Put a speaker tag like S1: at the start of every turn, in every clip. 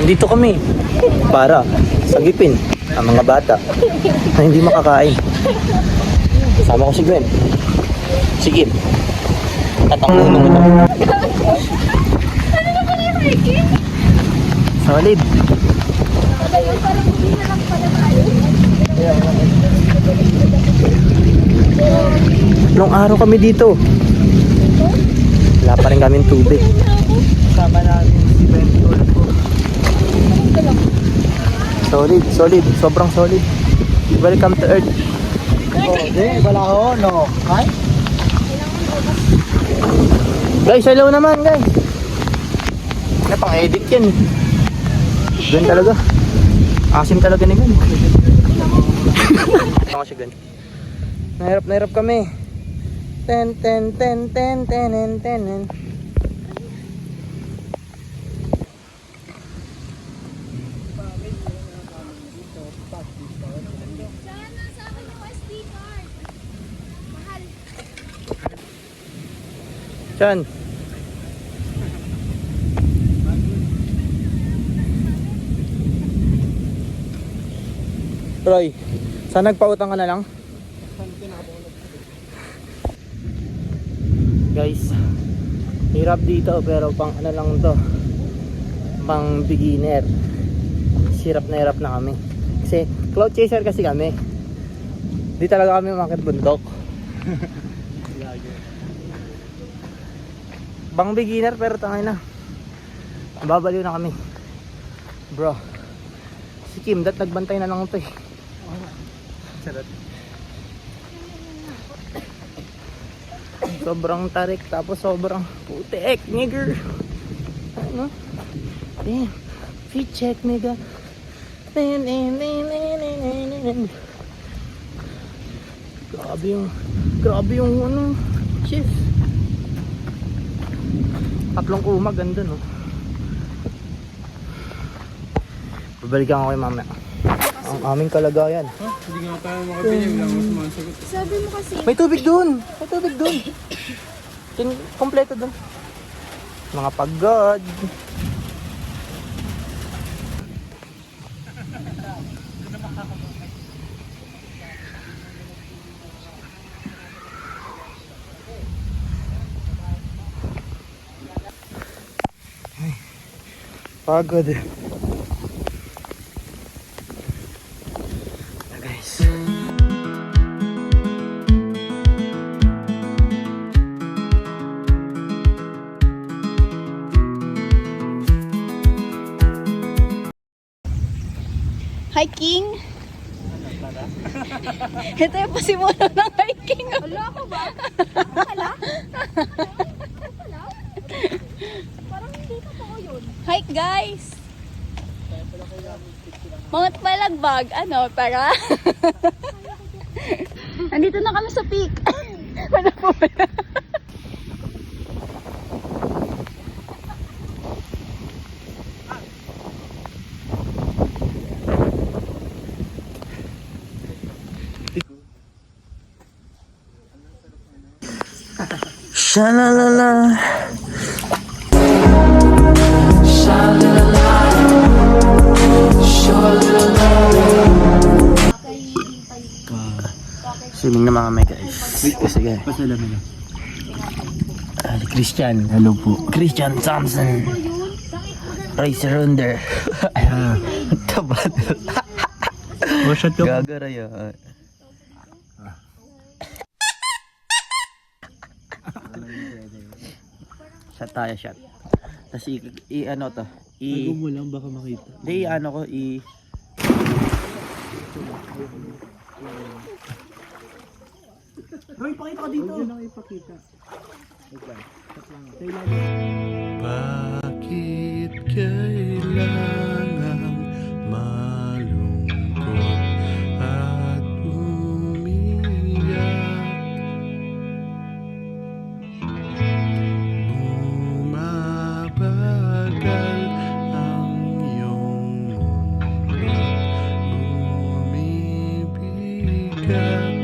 S1: Dito kami para sagipin ang mga bata na hindi makakain. Sama ko si Gwen. Sige. At ang ulo mo. Solid. Nung araw kami dito. Wala pa rin kaming tubig. Sama namin si Ben Tulfo. Solid, solid. Sobrang solid. Welcome to Earth.
S2: Wala ho, no. Ay?
S1: Guys, hello naman guys. Ano pang edit yan. Gan talaga. Asim talaga ni Gan. Ako siya Gan. Nahirap kami. Ten. Chan. Roy, saan nagpautang ka na lang? Guys, hirap dito pero pang ano lang to, pang beginner. Hirap na kami kasi cloud chaser kasi kami. Di talaga kami umakyat bundok. Pang beginner pero tangay na, babaliw na kami bro. Si Kim dat nagbantay na lang ito eh. Sarap. Sobrang tarik tapos sobrang putek nigger. Ano? Damn. Feet check nigga. Grabe yung ano, chef. Tatlong kumag ganda no. Babalikan ko kay mama. Ang aming kalagayan.
S2: Hindi nga tayo makabili. Wala mo sumasagot.
S3: Sabi mo kasi.
S1: May tubig dun. Kompleto dun. Mga pagod. Ay, pagod. Guys.
S3: Hiking? Ito yung pasimula ng hiking. Wala ako ba? Wala? Parang hindi totoo yun. Hike guys! Mga palagbag, ano, para? Andito na kami sa peak. Wala po wala.
S1: Shalalala. Swimming na mga may guys. Sige.
S2: Pasalamin na.
S1: Christian.
S2: Hello po.
S1: Christian Thompson. Racer under. Tabat.
S2: Oh, shot ka po.
S1: Gagaraya. Shot tayo, shot. Tapos ano to?
S2: Tago mo lang, baka makita.
S1: Hindi, ano ko, Roy, pakita ka dito.
S2: Huwag lang ipakita.
S4: Bakit kailangang malungkot at umiyak? Bumabagal ang iyong mundo't bumibigat.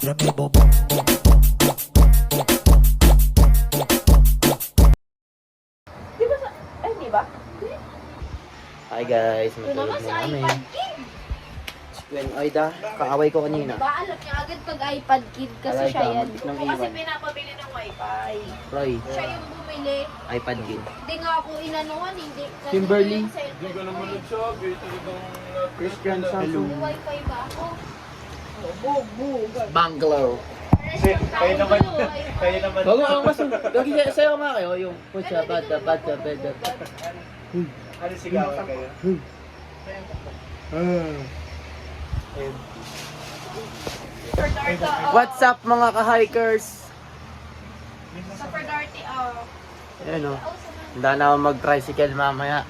S3: Di ba sa... Ay, di ba?
S1: Hi guys,
S3: Ito
S1: matulog
S3: naman
S1: na
S3: si
S1: kami.
S3: iPad Kid.
S1: Gwen Oida, kaaway ko kanina.
S3: Diba, alam niya agad pag iPad Kid kasi
S1: Aray
S3: siya
S1: ka,
S3: yan.
S1: muntik nang
S3: Kasi
S1: iwan.
S3: pinapabili ng wifi.
S1: Roy,
S3: Siya yung bumili.
S1: iPad kid.
S3: Hindi nga ako inanuhan, hindi. Kasi
S1: Kimberly.
S3: yung cellphone
S2: Hindi ka naman
S3: ko eh.
S2: nagsabi. Talagang
S1: Christian Samsung.
S3: May wifi ba ako?
S1: Bangalore.
S2: Kayo naman. Kayo naman.
S1: Bago ang mas, gagi sa'yo nga kayo, yung pucha, bata, bata, bata.
S2: Ano sigawan kayo?
S1: What's up mga ka-hikers?
S3: Sa Perdarte,
S1: Ayan o, handa na ako mag-tricycle mamaya.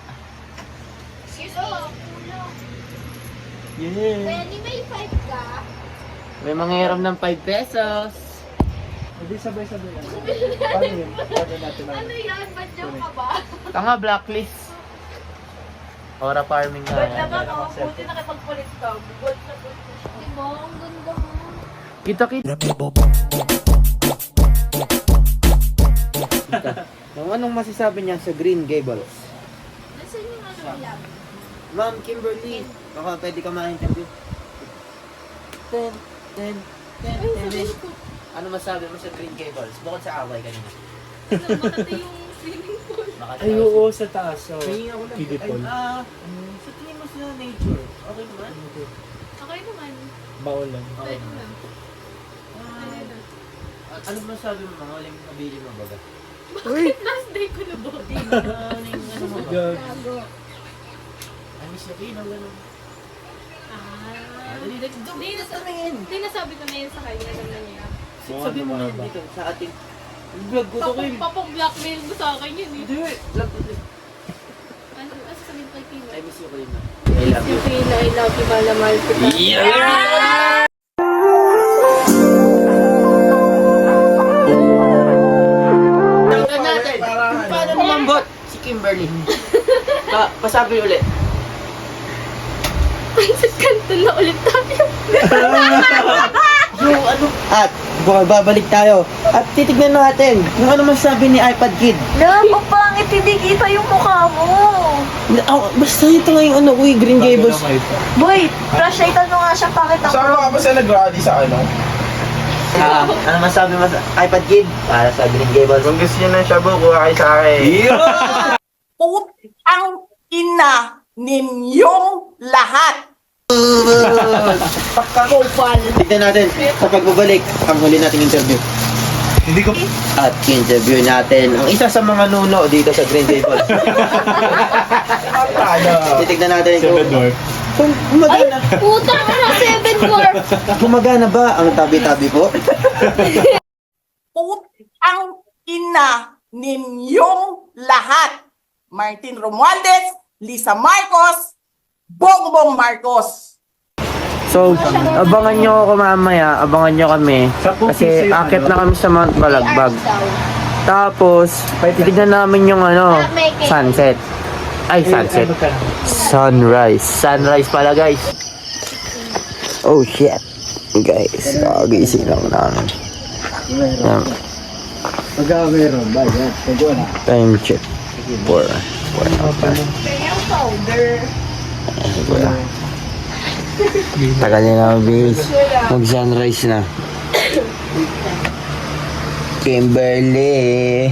S3: Excuse me.
S1: Yeah.
S3: Benny, may 5 ka?
S1: May mga hiram ng 5 pesos.
S2: Hindi sabay-sabay. Paano yun? Paano natin
S3: Ano yan? Ba't dyan ka ba?
S1: Tanga, blacklist. Ora farming na.
S3: Ba't naman ako? Buti nakipagpalit ka. Gold na gold. Diba? Ang ganda mo.
S1: Kita-kita. Anong masasabi niya sa Green Gables?
S3: Nasaan yung ano nila?
S1: Ma'am Kimberly, baka pwede ka ma-interview. Ten, ten, ten,
S3: Ay,
S1: ten.
S3: sabihin ko.
S1: Ano masabi mo sa Green Gables? Bukod sa away kanina.
S3: Makati yung swimming pool.
S1: Makati
S2: Ay, oo, sa taas. Oh.
S1: Tingin ako lang.
S2: Kiddie pool.
S1: Sa tingin mo sa nature, okay naman?
S3: Okay naman.
S2: Bawal lang.
S3: Pwede lang.
S1: Ano masabi mo mga huling nabili mo baga?
S3: Last day ko na ba?
S1: Ano mo ba?
S3: Gago.
S1: I miss you, Pino, gano'n.
S3: Ah.
S1: Dali,
S3: Hindi nasabi ko na yun sa kanya. Naman niya.
S1: sabi mo na dito sa ating vlog ko to kayo.
S3: Papag-blackmail mo sa akin yun eh.
S1: Hindi, vlog ko to.
S3: Ano sabihin kay Pino?
S1: I miss you, Pino. I love you.
S3: Pino, I love you, mahal kita.
S1: Tingnan natin. Paano lumambot si Kimberly? Pasabi ulit.
S3: Sa kanto na ulit tayo.
S1: Yung ano? At babalik tayo. At titignan natin kung ano masabi ni iPad Kid.
S3: Naku, pangit, hindi kita yung mukha mo.
S1: Basta ito nga yung ano, uy, Green Gables.
S3: Boy, flashlightan mo nga siya, pakita ko.
S5: Saan ka ba sa nag-rally sa ano?
S1: Ano masabi mo sa iPad Kid? Para sa Green Gables.
S5: Kung gusto nyo ng shabu, kuha kayo sa akin.
S6: Putang ina ninyong lahat.
S1: Pakakopal! Tignan natin sa pagbabalik ang huli nating interview.
S5: Hindi ko...
S1: At interview natin ang isa sa mga nuno dito sa Green Gables.
S5: Ano?
S1: Titignan natin kung gumagana.
S3: Putang ina, 7 more.
S1: Gumagana ba ang tabi-tabi ko?
S6: Putang ina ninyong lahat. Martin Romualdez, Lisa Marcos, Bongbong Marcos.
S1: So, abangan nyo ako mamaya, abangan nyo kami. Kasi akit na kami sa Mount Balagbag. Tapos, titignan namin yung ano, sunset. Ay, sunset. Sunrise. Sunrise pala, guys. Oh, shit. Guys, kagising lang namin.
S2: Pagka-meron ba yan? Pagka na.
S1: Time check. 4. Tagal niya na mabilis. Mag-sunrise na. Kimberly.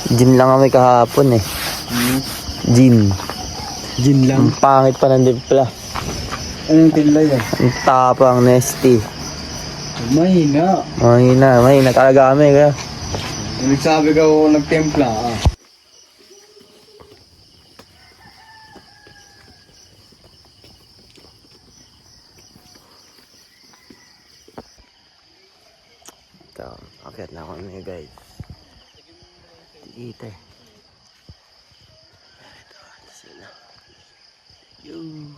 S1: Gym lang kami kahapon eh. Gym.
S2: Gin lang.
S1: Ang pangit pa ng dimpla.
S2: Anong tila yan?
S1: Ang tapang, nasty.
S2: Mahina.
S1: Mahina talaga kami kaya.
S2: Nagsabi ka kung nagtempla ah.
S1: Ito, akit na kami guys. Dito. Ito sila. Yung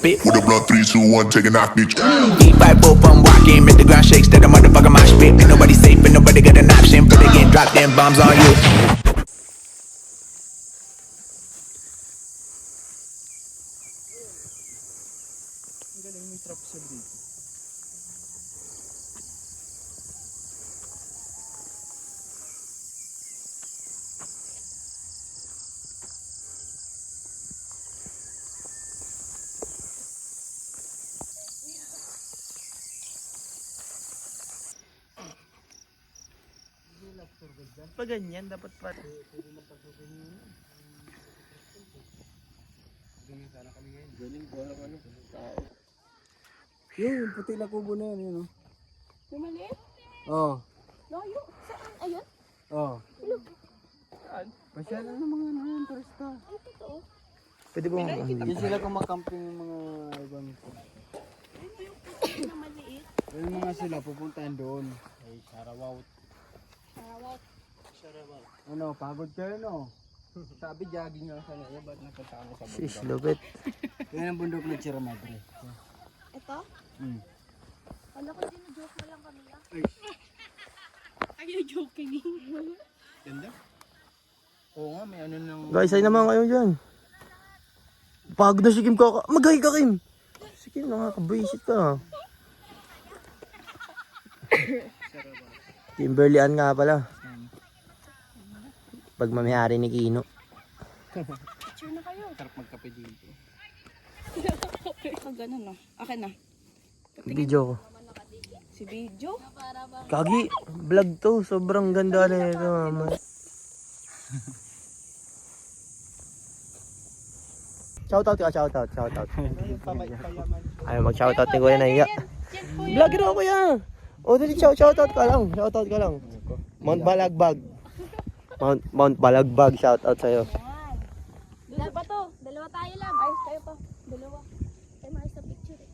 S7: spit.
S4: With a blunt 3, 2, 1, take a knock, bitch.
S7: Fight both I'm walking, make the ground shake, steady motherfucker my spit. Ain't nobody safe, and nobody got an option. For they getting dropped, them bombs on you.
S1: Pa ganyan, dapat pa.
S2: Yung puti na kubo na yan, yun.
S3: Yung maliit?
S2: Oh.
S3: Layo. Saan? Ayun?
S2: Oh. Pasyalan ng mga ano, turista.
S3: Ay, totoo.
S1: Pwede ba
S2: Hindi sila kumakamping ng mga ibang ito.
S3: Yung maliit.
S2: Yung mga sila pupuntahan doon.
S1: Ay, Sarawat.
S3: Sarawat.
S2: Ano, pagod kayo no? Sabi jogging lang sana. Eh, ba't napunta kami sa
S1: Sis,
S2: bundok?
S1: lupit.
S2: Yan ang bundok ng Sierra Madre.
S3: Ito?
S2: Hmm.
S3: Wala ko joke mo lang kami ah. Are you joking?
S2: Ganda? Oo nga, may ano nang...
S1: Guys, ay naman kayo dyan. Pagod na si Kim Kaka. Magay ka, Kim. Si Kim, nakakabuisit ka. Kimberly Ann nga pala. Pagmamayari ni Kino.
S3: Picture na kayo.
S2: Sarap magkape dito.
S3: Pag ganun no. Akin na.
S1: Video ko.
S3: Si video?
S1: Kagi, vlog to. Sobrang ganda na ito, mama. Shoutout ka, shoutout. Ayaw mag-shoutout ni Kuya Naiya. Vlogger ako kuya. O, dali, shoutout ka lang. Shoutout ka lang. Mount Balagbag. Mount Balagbag, shoutout sa'yo.
S3: Dalawa ba to? Dalawa tayo lang. Ayos kayo pa. Dalawa. Ay, maayos na picture eh.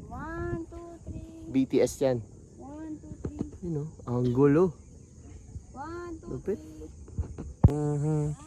S3: 1, 2, 3.
S1: BTS yan.
S3: 1, 2, 3.
S1: Yun o, ang gulo.
S3: 1, 2,
S1: Lupit.
S3: 3.
S1: Mhm.